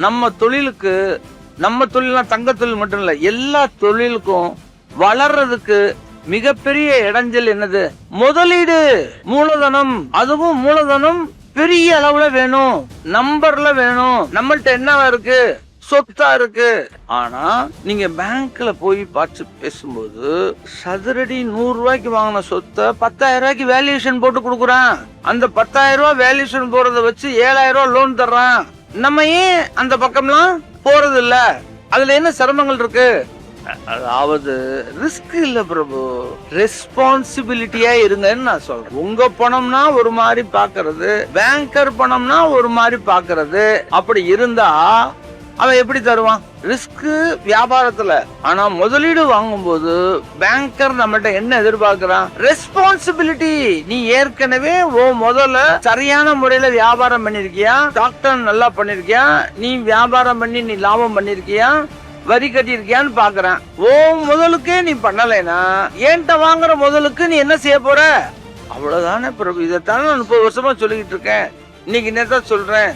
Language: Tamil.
நம்ம தொழிலுக்கு, நம்ம தொழில்னா தங்க தொழில் மட்டும் இல்ல, எல்லா தொழிலுக்கும் வளர்றதுக்கு மிகப்பெரிய இடைஞ்சல் என்னது? முதலீடு, மூலதனம். அதுவும் மூலதனம் பெரிய அளவுல வேணும், நம்பர்ல வேணும். நம்மள்ட்ட என்னவா இருக்கு? சொத்தா இருக்கு. ஆனா நீங்க பேங்க்ல போய் பார்த்து பேசும்போது சதுரடி 100 ரூபாய்க்கு வாங்கின சொத்தை 10,000 ரூபாய்க்கு வேல்யூஷன் போட்டு கொடுக்குறான். அந்த 10,000 ரூபாய் வேல்யூஷன் போறத வச்சு 7,000 ரூபாய் லோன் தர்றான். நம்ம ஏன் அந்த பக்கம்லாம் போறது இல்ல? அதுல என்ன சிரமங்கள் இருக்கு? அதாவது ரிஸ்க் இல்ல பிரபு, ரெஸ்பான்சிபிலிட்டியா இருங்கன்னு நான் சொல்றேன். உங்க பணம்னா ஒரு மாதிரி பாக்குறது, பேங்கர் பணம்னா ஒரு மாதிரி பாக்குறது. அப்படி இருந்தா அவன் எப்படி தருவான்? ரிஸ்க் வியாபாரத்துல. ஆனா முதலீடு வாங்கும் போது பேங்கர் நம்மகிட்ட என்ன எதிர்பார்க்கிறான்? ரெஸ்பான்சிபிலிட்டி. நீ ஏற்கனவே முதல்ல சரியான முறையில வியாபாரம் பண்ணிருக்கியா, டாக்டர் நல்லா பண்ணிருக்கியா, நீ வியாபாரம் பண்ணி நீ லாபம் பண்ணிருக்கியா, வரி கட்டியிருக்கியான்னு பாக்குறேன். முதலுக்கே நீ பண்ணலைனா ஏன்ட்ட வாங்குற முதலுக்கு நீ என்ன செய்ய போற? அவ்வளவுதானே பிரபு. இதைத்தானே நான் 30 வருஷமா சொல்லிக்கிட்டு இருக்கேன். இன்னைக்கு நேரத்தான் சொல்றேன்.